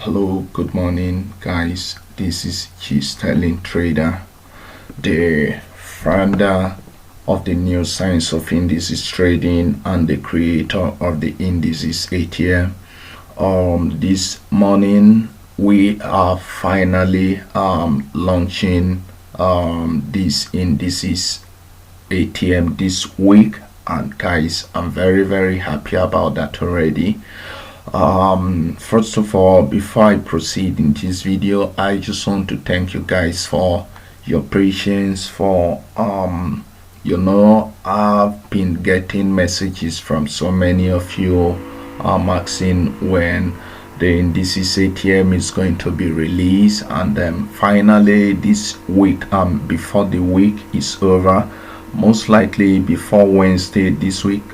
Hello, good morning, guys. This is Sterling Trader, the founder of the new science of indices trading and the creator of the Indices ATM. This morning we are finally launching this Indices ATM this week, and guys, I'm very happy about that already. First of all, before I proceed in this video, I just want to thank you guys for your patience. For I've been getting messages from so many of you asking when the Indices ATM is going to be released, and finally this week, before the week is over, most likely before Wednesday this week,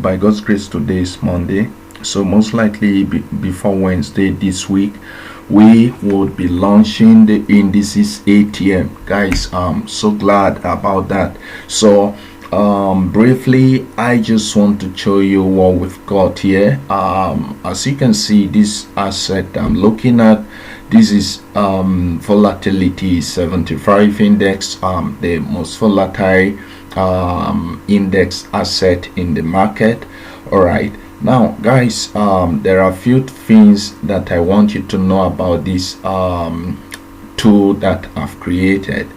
by God's grace, today is Monday, so most likely before Wednesday this week we would be launching the Indices ATM. Guys, I'm so glad about that. So briefly, I just want to show you what we've got here. As you can see, this asset I'm looking at, this is Volatility 75 index, the most volatile index asset in the market. All right, now guys, there are a few things that I want you to know about this tool that I've created.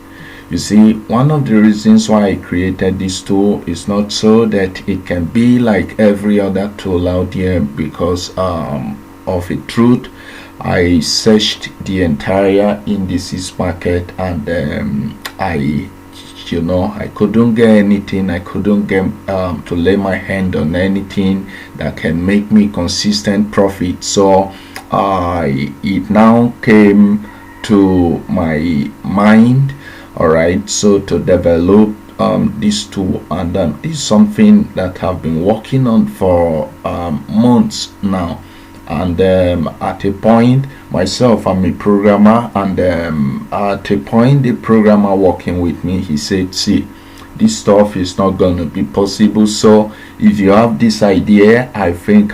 You see, one of the reasons why I created this tool is not so that it can be like every other tool out there, because of a truth, I searched the entire indices market, and I couldn't get anything. I couldn't get to lay my hand on anything that can make me consistent profit. So it now came to my mind, all right, so to develop this tool, and this is something that I've been working on for months now. And at a point, myself, I'm a programmer, and at a point the programmer working with me, he said, see, this stuff is not going to be possible, so if you have this idea, I think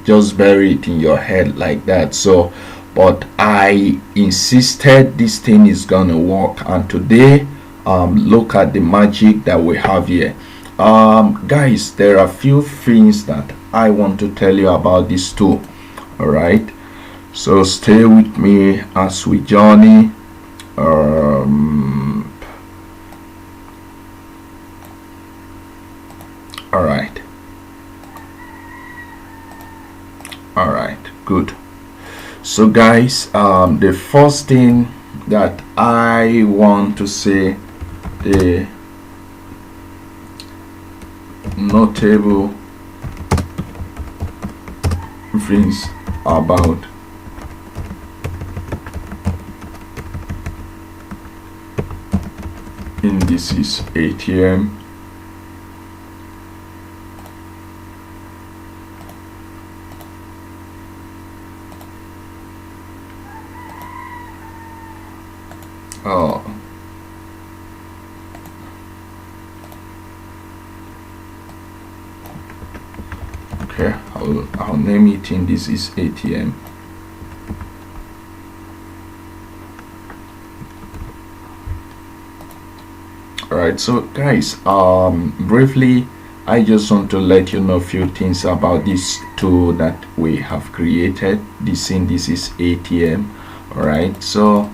just bury it in your head like that. So but I insisted this thing is gonna work, and today look at the magic that we have here. Guys, there are a few things that I want to tell you about this tool. All right, so stay with me as we journey. All right, good. So guys, the first thing that I want to say, the notable things about Indices ATM. Okay, I'll name it Indices ATM. Alright, so guys, briefly, I just want to let you know a few things about this tool that we have created, this Indices ATM. Alright, so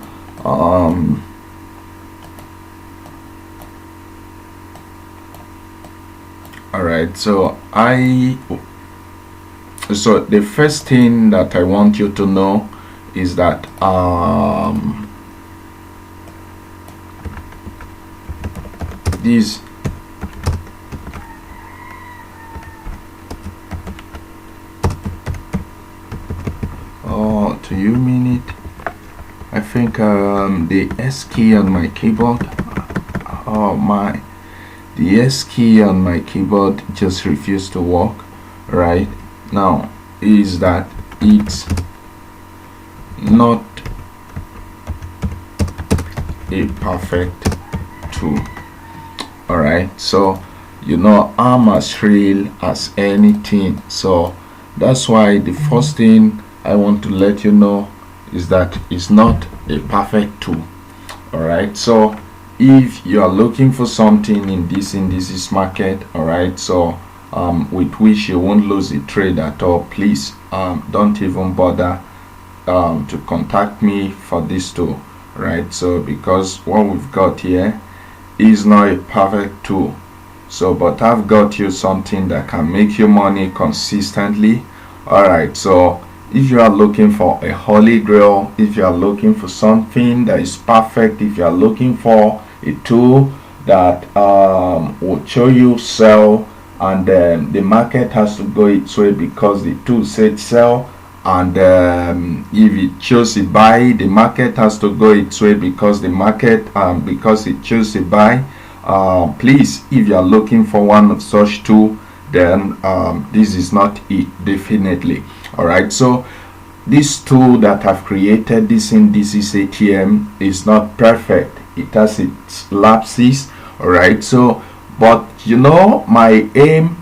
alright, so the first thing that I want you to know is that this do you mean it? I think the S key on my keyboard, the S key on my keyboard just refused to work. Right now, is that it's not a perfect tool. All right, so I'm as real as anything, so that's why the first thing I want to let you know is that it's not a perfect tool. All right, so if you are looking for something in this indices market, all right, so with which you won't lose a trade at all, please don't even bother to contact me for this tool, right? So because what we've got here is not a perfect tool, so but I've got you something that can make you money consistently. All right, so if you are looking for a holy grail, if you are looking for something that is perfect, if you are looking for a tool that will show you sell, and the market has to go its way because the tool said sell, and if it shows a buy, the market has to go its way because the market because it chose a buy. Please, if you are looking for one of such tool, then this is not it, definitely. All right, so this tool that I've created, this Indices ATM, is not perfect. It has its lapses. All right, so but you know, my aim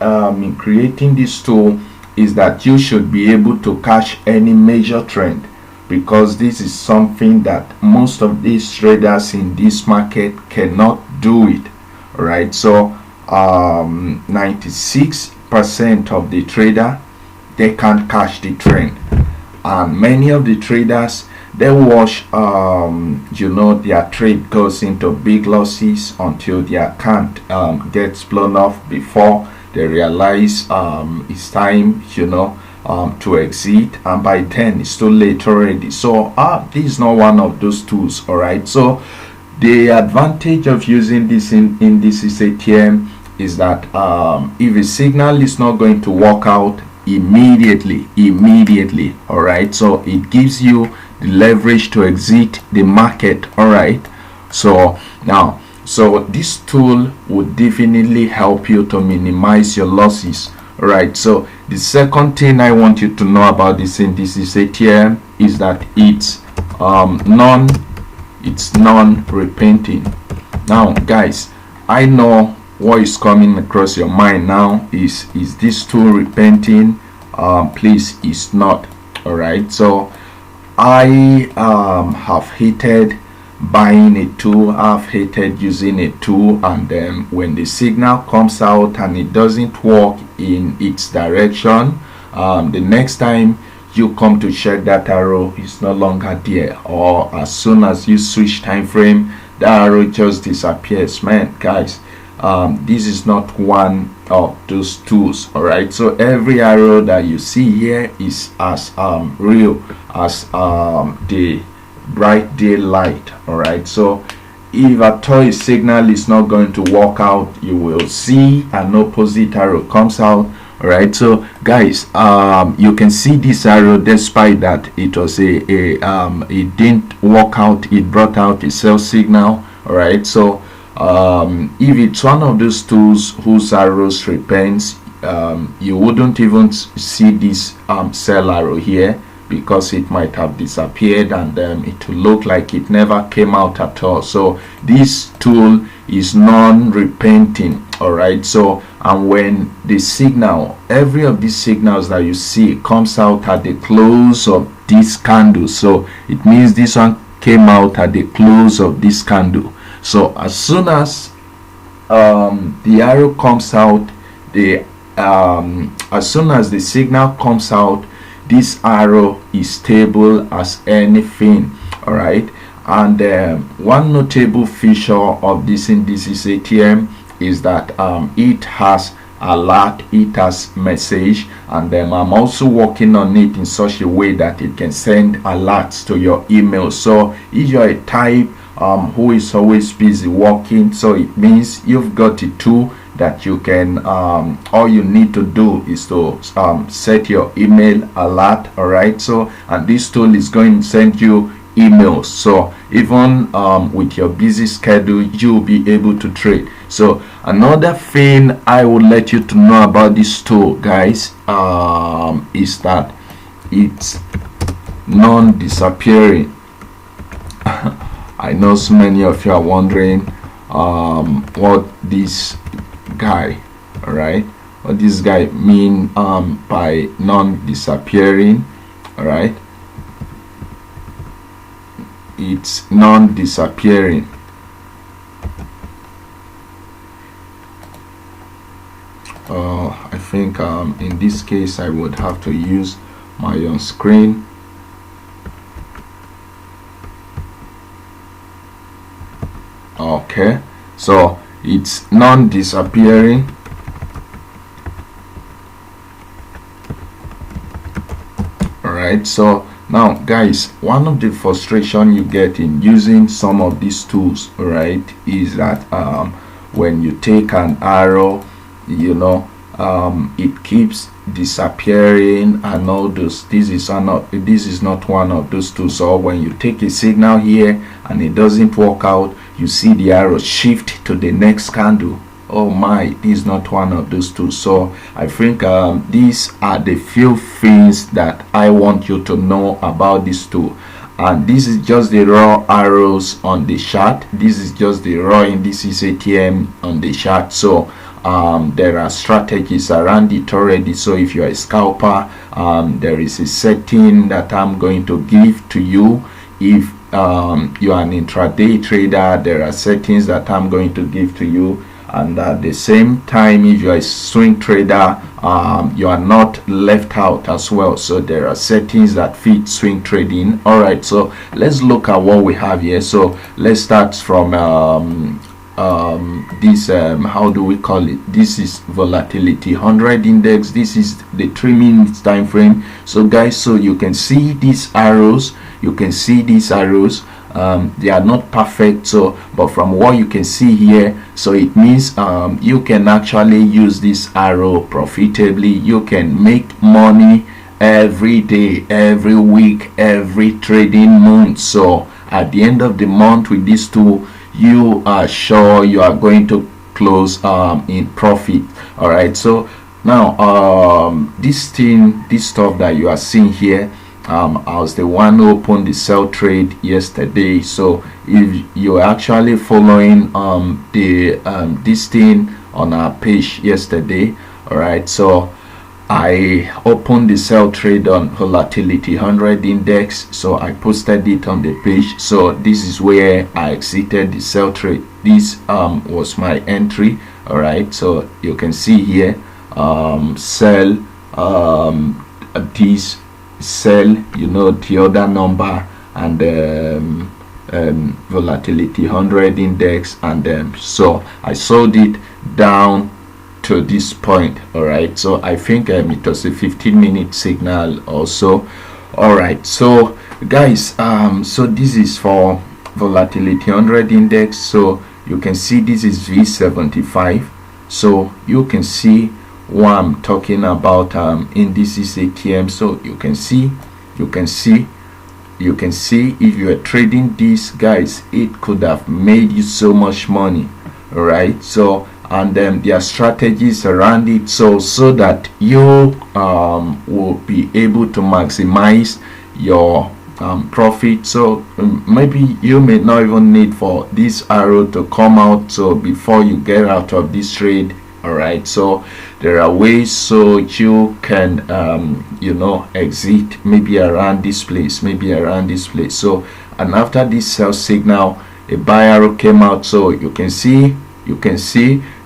in creating this tool is that you should be able to catch any major trend, because this is something that most of these traders in this market cannot do it. All right, so 96% of the trader, they can't catch the trend, and many of the traders, they watch you know, their trade goes into big losses until their account gets blown off before they realize it's time, you know, to exit, and by then it's too late already. So this is not one of those tools. All right, so the advantage of using this Indices ATM is that if a signal is not going to work out immediately, all right, so it gives you the leverage to exit the market. All right, so now, so this tool would definitely help you to minimize your losses. All right, so the second thing I want you to know about this Indices ATM is that it's non-repainting. Now guys, I know what is coming across your mind now is this tool repainting? Please, it's not. All right, so I have hated buying a tool, I've hated using a tool, and then when the signal comes out and it doesn't work in its direction, the next time you come to check that arrow, is no longer there, or as soon as you switch time frame, the arrow just disappears. Man, guys, this is not one of those tools. All right, so every arrow that you see here is as real as the bright daylight. All right, so if at all a signal is not going to work out, you will see an opposite arrow comes out. All right, so guys, you can see this arrow, despite that it was it didn't work out, it brought out a sell signal. All right, so if it's one of those tools whose arrows repaints, you wouldn't even see this sell arrow here, because it might have disappeared, and it will look like it never came out at all. So this tool is non-repainting. All right, so and when the signal, every of these signals that you see comes out at the close of this candle, so it means this one came out at the close of this candle. So as soon as the arrow comes out, as soon as the signal comes out, this arrow is stable as anything. All right, and one notable feature of this Indices ATM is that it has alert, it has message, and then I'm also working on it in such a way that it can send alerts to your email. So if you're a type who is always busy working, so it means you've got a tool that you can all you need to do is to set your email alert. All right, so and this tool is going to send you emails, so even with your busy schedule, you'll be able to trade. So another thing I would let you to know about this tool, guys, is that it's non-disappearing. I know so many of you are wondering what this guy, all right, what this guy mean by non-disappearing. All right, it's non-disappearing. I think in this case I would have to use my own screen. Okay, so it's non-disappearing. All right, so now guys, one of the frustration you get in using some of these tools, right, is that when you take an arrow, you know, it keeps disappearing and all those. This is not one of those tools. So when you take a signal here and it doesn't work out, you see the arrow shift to the next candle. Oh my, this is not one of those tools. So I think these are the few things that I want you to know about this tool. And this is just the raw arrows on the chart. This is just the raw Indices ATM on the chart. So there are strategies around it already. So if you're a scalper, there is a setting that I'm going to give to you. If you are an intraday trader, there are settings that I'm going to give to you. And at the same time, if you are a swing trader, you are not left out as well. So there are settings that fit swing trading. All right, so let's look at what we have here. So let's start from this how do we call it? This is volatility 100 index. This is the 3 minutes time frame. So guys, so you can see these arrows, they are not perfect, so but from what you can see here, so it means you can actually use this arrow profitably. You can make money every day, every week, every trading month. So at the end of the month with this tool, you are sure you are going to close in profit. All right, so now this stuff that you are seeing here, I was the one who opened the sell trade yesterday. So if you're actually following this thing on our page yesterday, all right, so I opened the sell trade on volatility 100 index. So I posted it on the page. So this is where I exited the sell trade. This was my entry. All right, so you can see here sell this, sell, you know, the other number, and volatility 100 index, and so I sold it down to this point. All right, so I think it was a 15-minute signal also. All right, so guys, so this is for volatility 100 index. So you can see this is V75. So you can see what I'm talking about, Indices ATM. So you can see if you are trading this, guys, it could have made you so much money. All right, so and then there are strategies around it, so that you will be able to maximize your profit. So maybe you may not even need for this arrow to come out so before you get out of this trade. All right, so there are ways so you can you know, exit maybe around this place, so and after this sell signal, a buy arrow came out. So you can see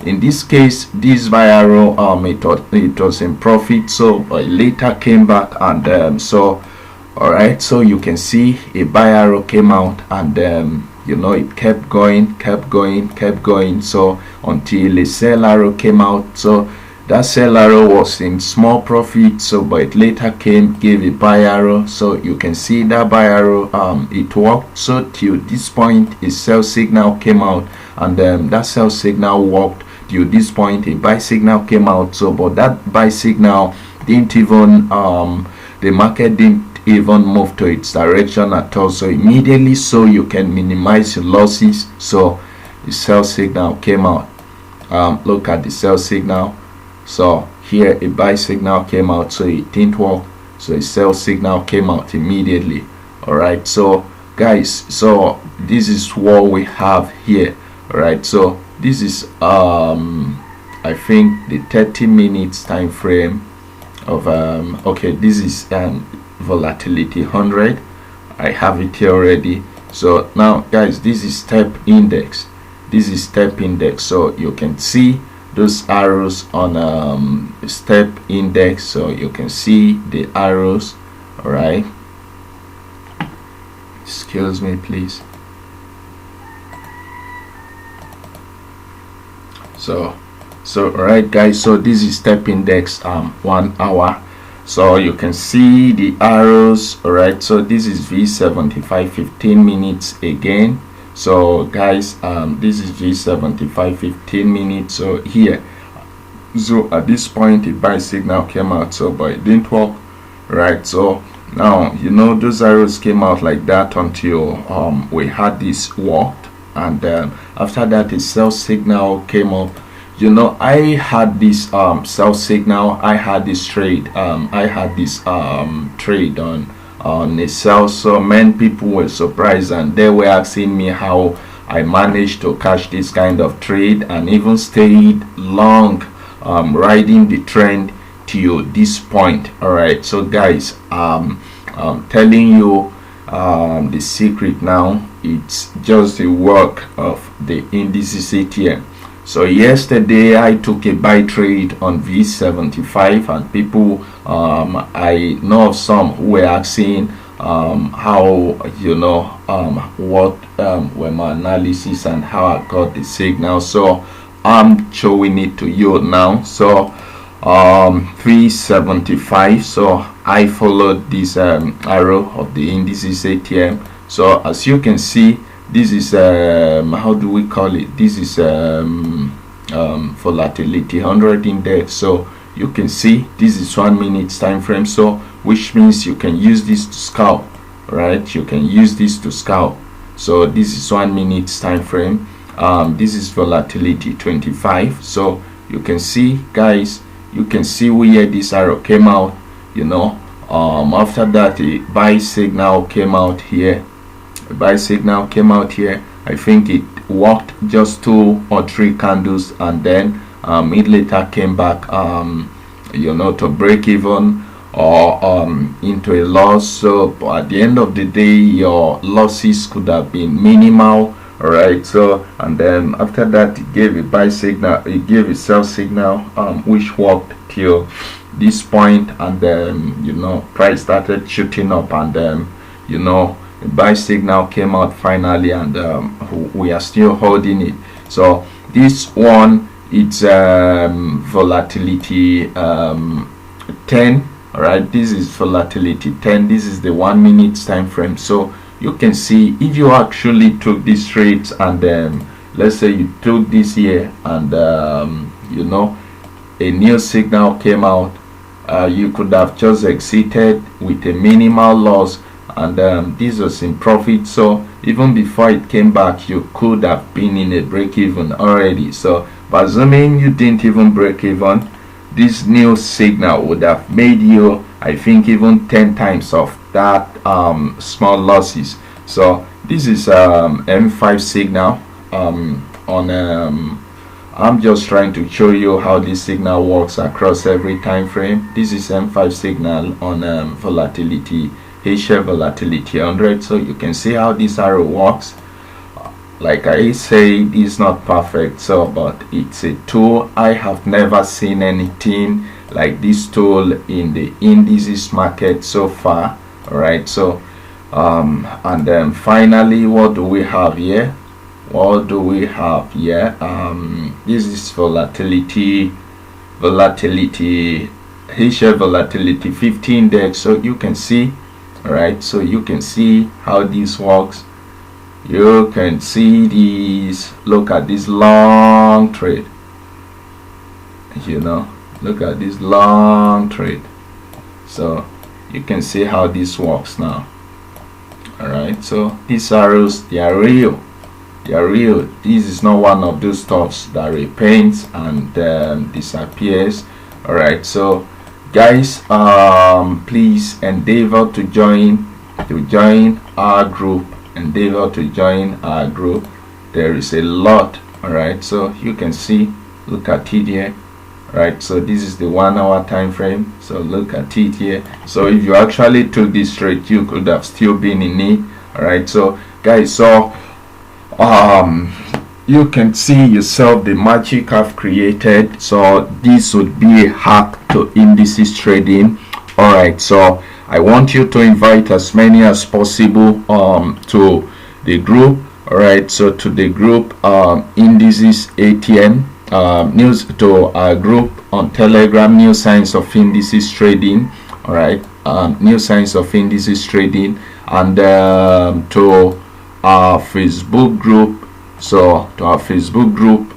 in this case, this buy arrow it was in profit, so it later came back, and so all right, so you can see a buy arrow came out, and you know, it kept going, so until a sell arrow came out. So that sell arrow was in small profit, so but it later gave a buy arrow. So you can see that buy arrow, it worked. So till this point, a sell signal came out, and that sell signal worked till this point, a buy signal came out. So but that buy signal didn't even the market didn't even move to its direction at all. So immediately, so you can minimize your losses, so the sell signal came out. Look at the sell signal. So here a buy signal came out, so it didn't work, so a sell signal came out immediately. All right, so guys, so this is what we have here. All right, so this is I think the 30 minutes time frame of okay, this is volatility 100. I have it here already. So now guys, this is step index. This is step index, so you can see those arrows on step index, so you can see the arrows. All right, excuse me please. So all right guys, so this is step index 1 hour. So you can see the arrows. All right, so this is V75 15 minutes again. So guys, this is V75 15 minutes. So here, so at this point a buy signal came out, so but it didn't work, right? So now, you know, those arrows came out like that until we had this worked, and after that a sell signal came up. You know, I had this sell signal, I had this trade, I had this trade on a sell. So many people were surprised, and they were asking me how I managed to catch this kind of trade and even stayed long, riding the trend till this point. All right, so guys, I'm telling you the secret now. It's just the work of the Indices ATM. So yesterday I took a buy trade on V75, and people, I know of some who were asking how, you know, what were my analysis and how I got the signal. So I'm showing it to you now. So 375, so I followed this arrow of the Indices ATM. So as you can see, this is how do we call it, this is volatility 100 index. So you can see this is 1 minute time frame, so which means you can use this to scalp, right? You can use this to scalp. So this is 1 minute time frame. This is volatility 25. So you can see guys, you can see where this arrow came out, you know. After that a buy signal came out here. A buy signal came out here. I think it worked just 2 or 3 candles, and then it later came back, you know, to break even or into a loss. So at the end of the day, your losses could have been minimal. All right, so and then after that it gave a buy signal, it gave a sell signal, which worked till this point, and then, you know, price started shooting up, and then, you know, the buy signal came out finally, and we are still holding it. So this one, it's volatility 10. All right, this is volatility 10. This is the 1 minute time frame. So you can see if you actually took these trades, and let's say you took this here, and you know, a new signal came out, you could have just exited with a minimal loss, and this was in profit. So even before it came back, you could have been in a break even already. So but assuming you didn't even break even, this new signal would have made you, I think, even 10 times of that small losses. So this is M5 signal on I'm just trying to show you how this signal works across every time frame. This is M5 signal on volatility, Asia volatility 100. So you can see how this arrow works. Like I say, it's not perfect, so but it's a tool. I have never seen anything like this tool in the indices market so far. All right, so and then finally, what do we have here? What do we have here? This is volatility Asia volatility 50 index. So you can see, all right, so you can see how this works. You can see these. Look at this long trade, you know, look at this long trade. So you can see how this works now. All right, so these arrows, they are real. They are real. This is not one of those stuffs that repaints and disappears. All right, so guys, please endeavor to join our group. Endeavor to join our group. There is a lot. All right, so you can see, look at it here. right? So this is the 1 hour time frame. So look at it here. So if you actually took this trade, you could have still been in it. All right, so guys, so you can see yourself the magic I've created. So this would be a hack to indices trading. All right, so I want you to invite as many as possible to the group. All right, so to the group Indices ATM, news, to our group on Telegram, New Science of Indices Trading. All right, New Science of Indices Trading, and to our Facebook group. So to our Facebook group,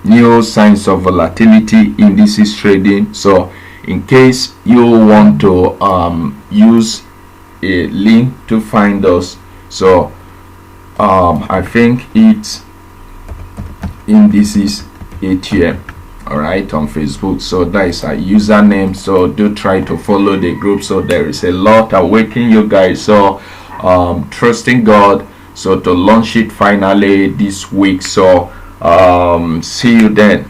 New Science of Volatility Indices Trading. So in case you want to use a link to find us, so I think it's Indices ATM, all right, on Facebook. So that is our username. So do try to follow the group. So there is a lot awaiting you guys. So trusting God, so to launch it finally this week. So see you then.